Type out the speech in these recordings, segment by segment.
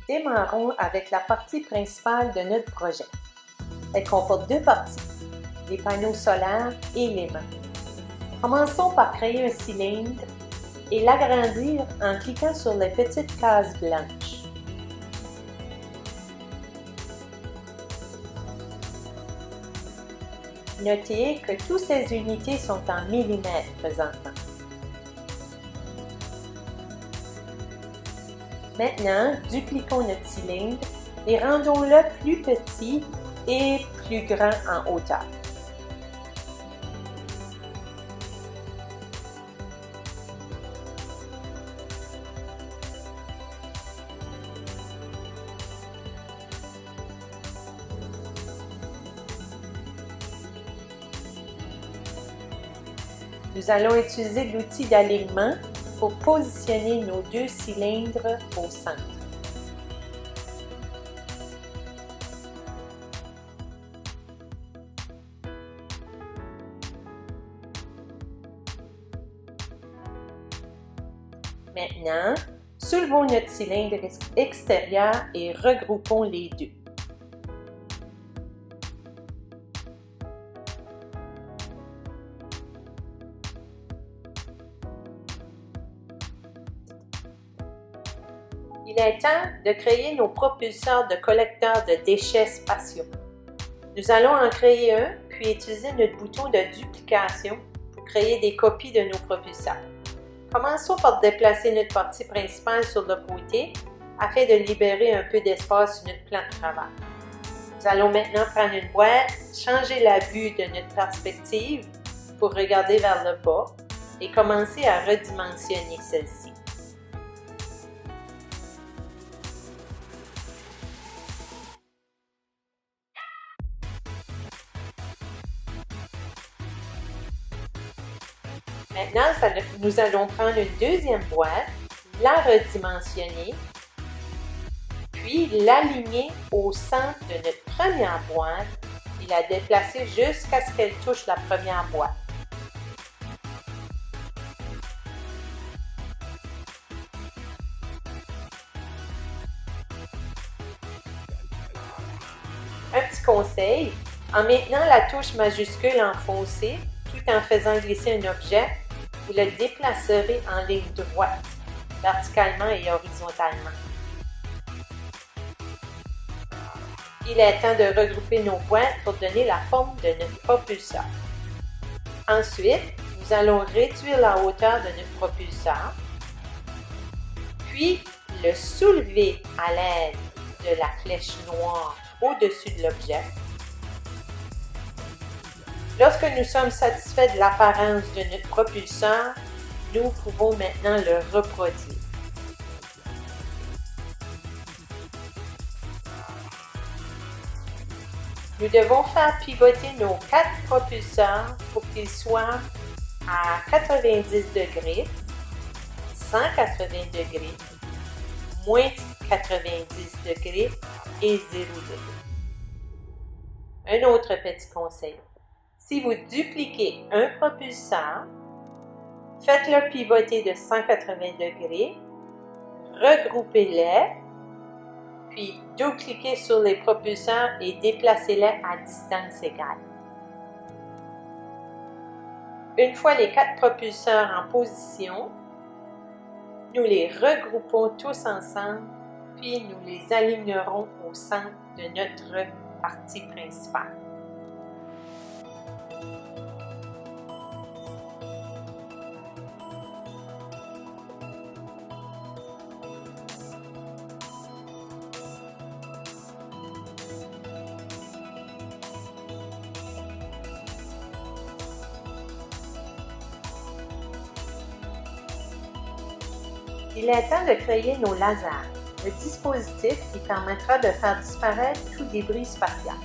Démarrons avec la partie principale de notre projet. Elle comporte deux parties, les panneaux solaires et l'aimant. Commençons par créer un cylindre et l'agrandir en cliquant sur les petites cases blanches. Notez que toutes ces unités sont en millimètres présentement. Maintenant, dupliquons notre cylindre et rendons-le plus petit et plus grand en hauteur. Nous allons utiliser l'outil d'alignement pour positionner nos deux cylindres au centre. Maintenant, soulevons notre cylindre extérieur et regroupons les deux. Il est temps de créer nos propulseurs de collecteurs de déchets spatiaux. Nous allons en créer un, puis utiliser notre bouton de duplication pour créer des copies de nos propulseurs. Commençons par déplacer notre partie principale sur le côté afin de libérer un peu d'espace sur notre plan de travail. Nous allons maintenant prendre une boîte, changer la vue de notre perspective pour regarder vers le bas et commencer à redimensionner celle-ci. Maintenant, nous allons prendre une deuxième boîte, la redimensionner, puis l'aligner au centre de notre première boîte et la déplacer jusqu'à ce qu'elle touche la première boîte. Un petit conseil, en maintenant la touche majuscule enfoncée, tout en faisant glisser un objet, vous le déplacerez en ligne droite, verticalement et horizontalement. Il est temps de regrouper nos boîtes pour donner la forme de notre propulseur. Ensuite, nous allons réduire la hauteur de notre propulseur, puis le soulever à l'aide de la flèche noire au-dessus de l'objet. Lorsque nous sommes satisfaits de l'apparence de notre propulseur, nous pouvons maintenant le reproduire. Nous devons faire pivoter nos 4 propulseurs pour qu'ils soient à 90 degrés, 180 degrés, moins 90 degrés et 0 degrés. Un autre petit conseil. Si vous dupliquez un propulseur, faites-le pivoter de 180 degrés, regroupez-les, puis double-cliquez sur les propulseurs et déplacez-les à distance égale. Une fois les 4 propulseurs en position, nous les regroupons tous ensemble, puis nous les alignerons au centre de notre partie principale. Il est temps de créer nos lasers, le dispositif qui permettra de faire disparaître tout débris spatial.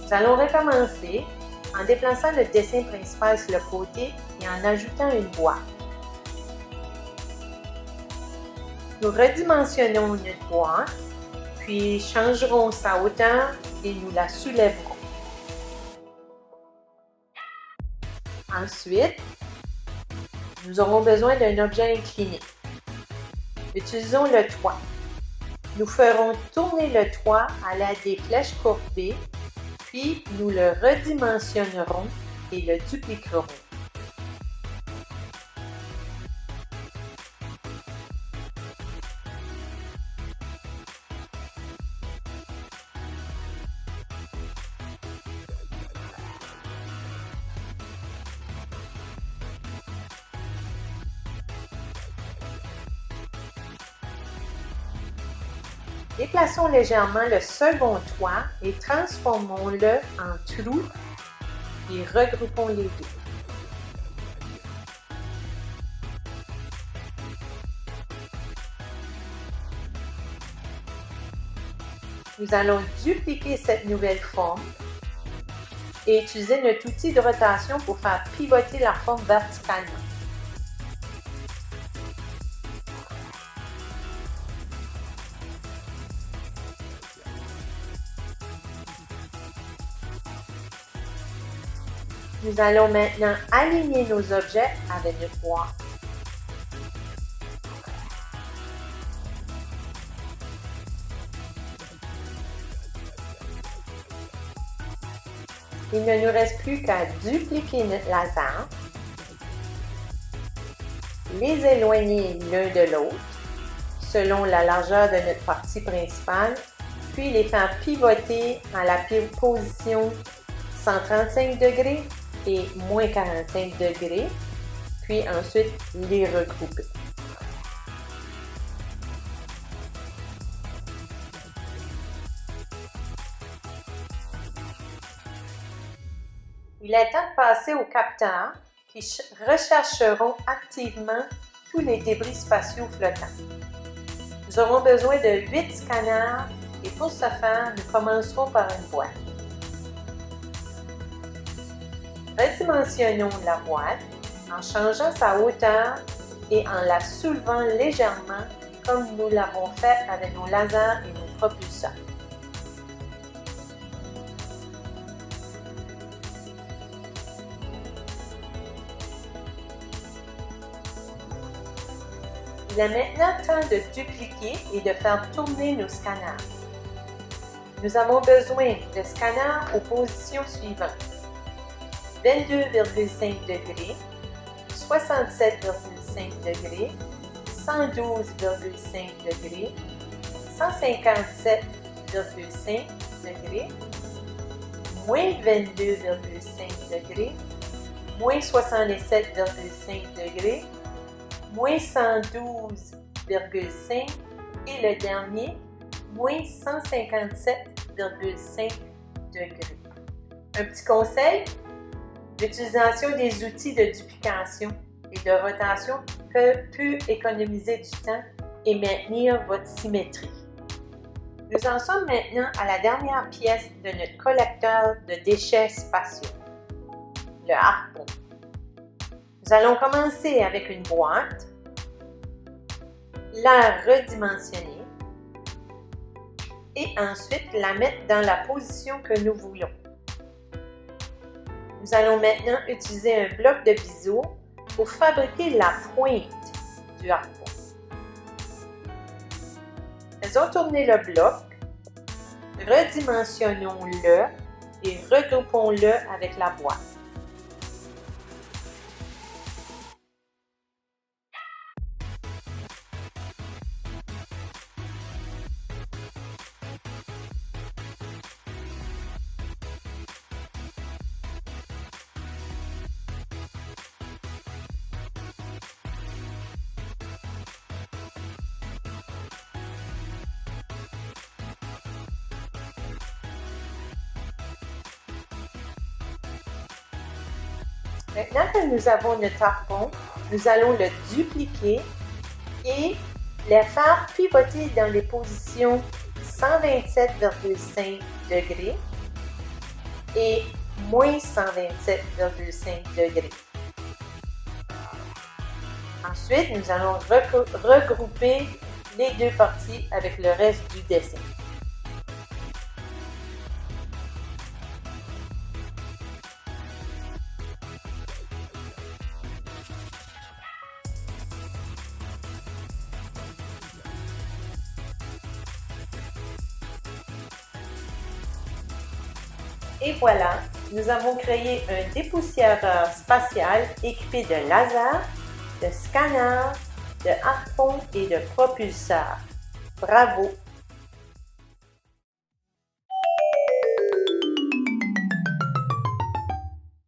Nous allons recommencer en déplaçant le dessin principal sur le côté et en ajoutant une boîte. Nous redimensionnons notre boîte, puis changerons sa hauteur et nous la soulèverons. Ensuite, nous aurons besoin d'un objet incliné. Utilisons le toit. Nous ferons tourner le toit à l'aide des flèches courbées, puis nous le redimensionnerons et le dupliquerons. Déplaçons légèrement le second toit et transformons-le en trou et regroupons les deux. Nous allons dupliquer cette nouvelle forme et utiliser notre outil de rotation pour faire pivoter la forme verticalement. Nous allons maintenant aligner nos objets avec notre boîte. Il ne nous reste plus qu'à dupliquer notre laser, les éloigner l'un de l'autre selon la largeur de notre partie principale, puis les faire pivoter à la position 135 degrés et moins 45 degrés, puis ensuite les regrouper. Il est temps de passer aux capteurs qui rechercheront activement tous les débris spatiaux flottants. Nous aurons besoin de 8 scanners et pour ce faire, nous commencerons par une boîte. Redimensionnons la boîte en changeant sa hauteur et en la soulevant légèrement comme nous l'avons fait avec nos lasers et nos propulseurs. Il est maintenant temps de dupliquer et de faire tourner nos scanners. Nous avons besoin de scanners aux positions suivantes: 22,5 degrés, 67,5 degrés, 112,5 degrés, 157,5 degrés, moins 22,5 degrés, moins 67,5 degrés, moins 112,5 et le dernier, moins 157,5 degrés. Un petit conseil, l'utilisation des outils de duplication et de rotation peut économiser du temps et maintenir votre symétrie. Nous en sommes maintenant à la dernière pièce de notre collecteur de déchets spatiaux, le harpon. Nous allons commencer avec une boîte, la redimensionner et ensuite la mettre dans la position que nous voulons. Nous allons maintenant utiliser un bloc de biseau pour fabriquer la pointe du harpon. Faisons tourner le bloc, redimensionnons-le et regroupons-le avec la boîte. Maintenant que nous avons notre harpon, nous allons le dupliquer et le faire pivoter dans les positions 127,5 degrés et moins 127,5 degrés. Ensuite, nous allons regrouper les deux parties avec le reste du dessin. Et voilà, nous avons créé un dépoussiéreur spatial équipé de lasers, de scanners, de harpons et de propulseurs. Bravo!